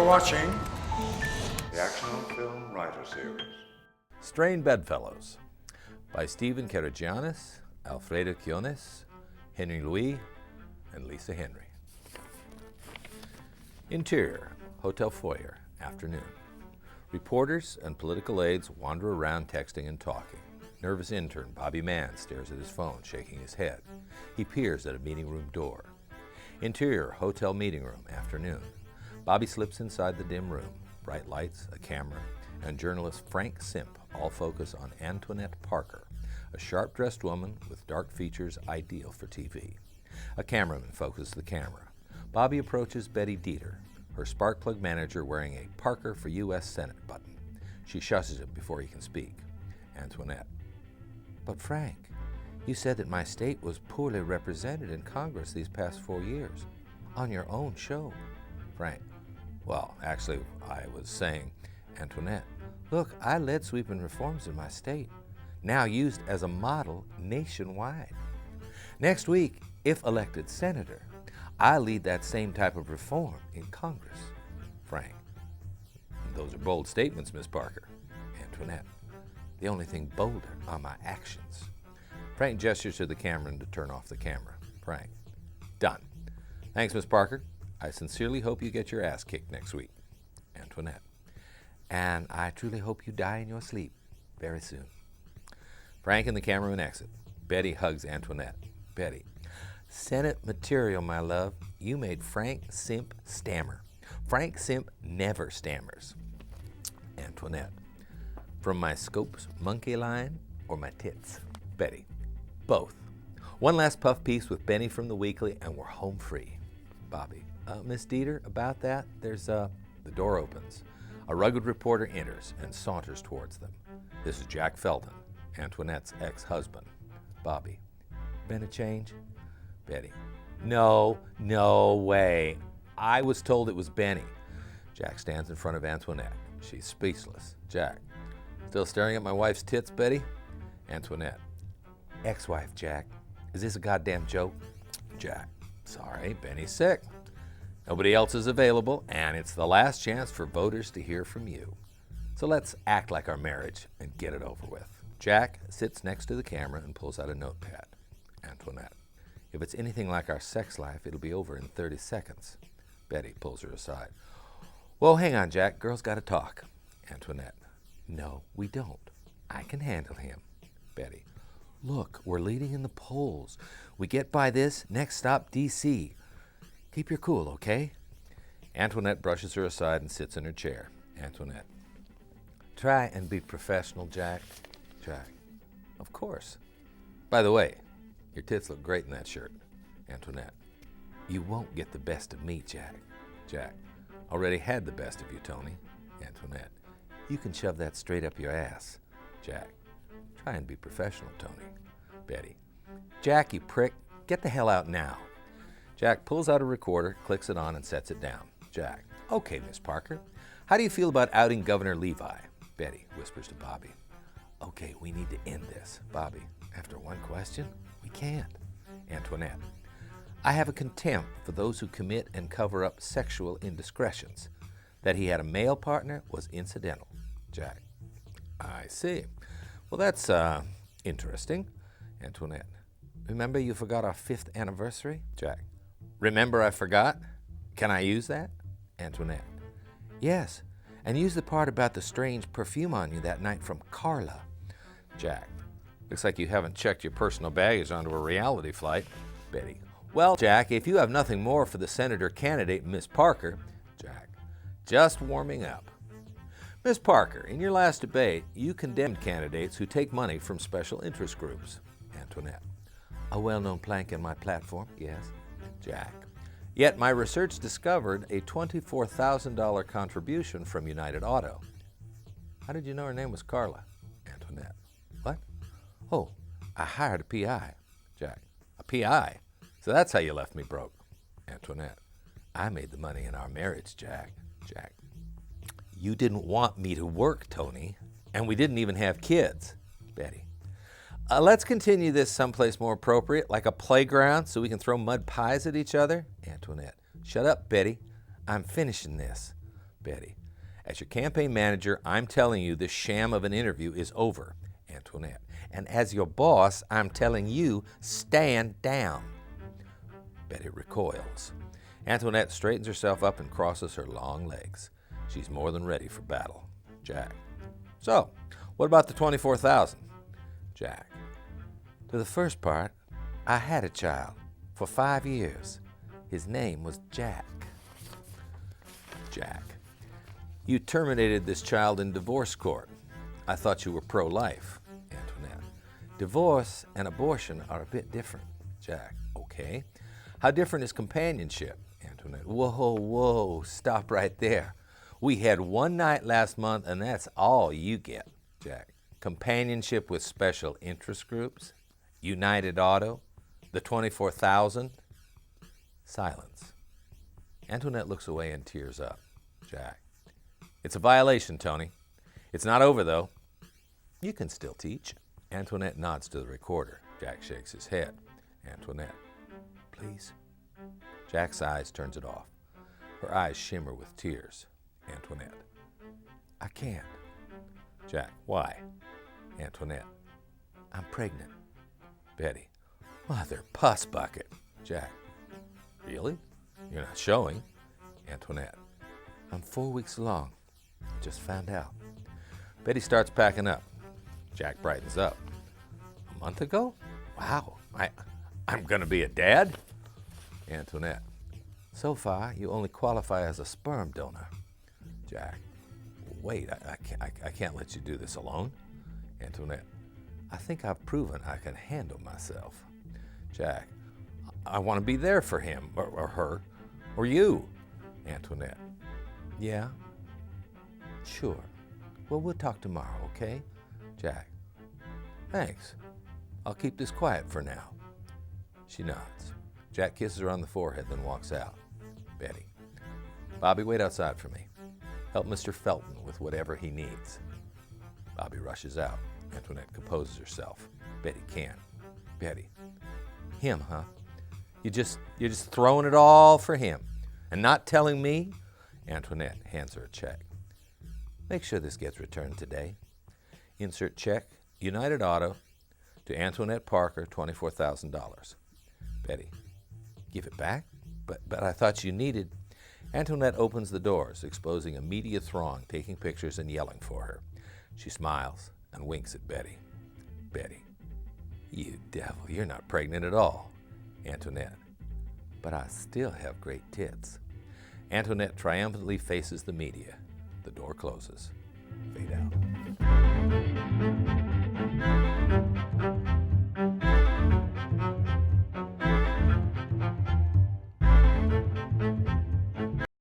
You're watching the Action Film Writer Series. Strained Bedfellows by Stephen Karageanes, Alfredo Quinones, Henry Louis, and Lisa Henry. Interior, hotel foyer, afternoon. Reporters and political aides wander around texting and talking. Nervous intern Bobby Mann stares at his phone, shaking his head. He peers at a meeting room door. Interior, hotel meeting room, afternoon. Bobby slips inside the dim room. Bright lights, a camera, and journalist Frank Simp all focus on Antoinette Parker, a sharp-dressed woman with dark features ideal for TV. A cameraman focuses the camera. Bobby approaches Betty Dieter, her spark plug manager wearing a Parker for U.S. Senate button. She shushes him before he can speak. Antoinette. But Frank, you said that my state was poorly represented in Congress these past 4 years. On your own show. Frank. Well, actually, I was saying, Antoinette, look, I led sweeping reforms in my state, now used as a model nationwide. Next week, if elected senator, I lead that same type of reform in Congress. Frank. Those are bold statements, Miss Parker. Antoinette. The only thing bolder are my actions. Frank gestures to the cameraman to turn off the camera. Frank. Done. Thanks, Miss Parker. I sincerely hope you get your ass kicked next week. Antoinette. And I truly hope you die in your sleep very soon. Frank and the cameraman exit. Betty hugs Antoinette. Betty. Senate material, my love. You made Frank Simp stammer. Frank Simp never stammers. Antoinette. From my Scopes monkey line or my tits? Betty. Both. One last puff piece with Benny from the Weekly and we're home free. Bobby. Miss Dieter, about that, the door opens. A rugged reporter enters and saunters towards them. This is Jack Felton, Antoinette's ex-husband. Bobby. Been a change? Betty. No way. I was told it was Benny. Jack stands in front of Antoinette. She's speechless. Jack. Still staring at my wife's tits, Betty? Antoinette. Ex-wife, Jack. Is this a goddamn joke? Jack. Sorry, Benny's sick. Nobody else is available, and it's the last chance for voters to hear from you. So let's act like our marriage and get it over with. Jack sits next to the camera and pulls out a notepad. Antoinette. If it's anything like our sex life, it'll be over in 30 seconds. Betty pulls her aside. Whoa, hang on, Jack. Girls got to talk. Antoinette. No, we don't. I can handle him. Betty. Look, we're leading in the polls. We get by this, next stop, D.C. Keep your cool, okay? Antoinette brushes her aside and sits in her chair. Antoinette. Try and be professional, Jack. Jack. Of course. By the way, your tits look great in that shirt. Antoinette. You won't get the best of me, Jack. Jack. Already had the best of you, Tony. Antoinette. You can shove that straight up your ass. Jack. Try and be professional, Tony. Betty. Jack, you prick. Get the hell out now. Jack pulls out a recorder, clicks it on, and sets it down. Jack. Okay, Miss Parker. How do you feel about outing Governor Levi? Betty whispers to Bobby. Okay, we need to end this. Bobby. After one question? We can't. Antoinette. I have a contempt for those who commit and cover up sexual indiscretions. That he had a male partner was incidental. Jack. I see. Well, that's interesting. Antoinette. Remember you forgot our 5th anniversary? Jack. Remember I forgot? Can I use that? Antoinette. Yes, and use the part about the strange perfume on you that night from Carla. Jack. Looks like you haven't checked your personal baggage onto a reality flight. Betty. Well, Jack, if you have nothing more for the senator candidate, Miss Parker. Jack. Just warming up. Miss Parker, in your last debate, you condemned candidates who take money from special interest groups. Antoinette. A well-known plank in my platform, yes. Jack. Yet my research discovered a $24,000 contribution from United Auto. How did you know her name was Carla? Antoinette. What? Oh, I hired a PI. Jack. A PI? So that's how you left me broke. Antoinette. I made the money in our marriage, Jack. Jack. You didn't want me to work, Tony, and we didn't even have kids. Betty. Let's continue this someplace more appropriate, like a playground, so we can throw mud pies at each other. Antoinette. Shut up, Betty. I'm finishing this. Betty, as your campaign manager, I'm telling you this sham of an interview is over. Antoinette, and as your boss, I'm telling you, stand down. Betty recoils. Antoinette straightens herself up and crosses her long legs. She's more than ready for battle. Jack, so, what about the 24,000? Jack, to the first part, I had a child for 5 years. His name was Jack. Jack, you terminated this child in divorce court. I thought you were pro-life. Antoinette, divorce and abortion are a bit different. Jack, okay. How different is companionship? Antoinette, whoa, stop right there. We had one night last month and that's all you get. Jack, companionship with special interest groups? United Auto? The 24,000? Silence. Antoinette looks away and tears up. Jack, it's a violation, Tony. It's not over, though. You can still teach. Antoinette nods to the recorder. Jack shakes his head. Antoinette, please. Jack sighs, turns it off. Her eyes shimmer with tears. Antoinette, I can't. Jack, why? Antoinette, I'm pregnant. Betty, mother puss bucket. Jack, really? You're not showing. Antoinette, I'm 4 weeks along. Just found out. Betty starts packing up. Jack brightens up. A month ago? Wow, I'm gonna be a dad? Antoinette, so far you only qualify as a sperm donor. Jack, wait, I can't let you do this alone. Antoinette, I think I've proven I can handle myself. Jack, I want to be there for him, or her, or you. Antoinette, yeah, sure. Well, we'll talk tomorrow, okay? Jack, thanks. I'll keep this quiet for now. She nods. Jack kisses her on the forehead, then walks out. Betty, Bobby, wait outside for me. Help Mr. Felton with whatever he needs. Bobby rushes out. Antoinette composes herself. Betty can't. Betty, him, huh? You're just throwing it all for him and not telling me? Antoinette hands her a check. Make sure this gets returned today. Insert check, United Auto, to Antoinette Parker, $24,000. Betty, give it back? But I thought you needed. Antoinette opens the doors, exposing a media throng taking pictures and yelling for her. She smiles and winks at Betty. Betty, you devil, you're not pregnant at all. Antoinette, but I still have great tits. Antoinette triumphantly faces the media. The door closes.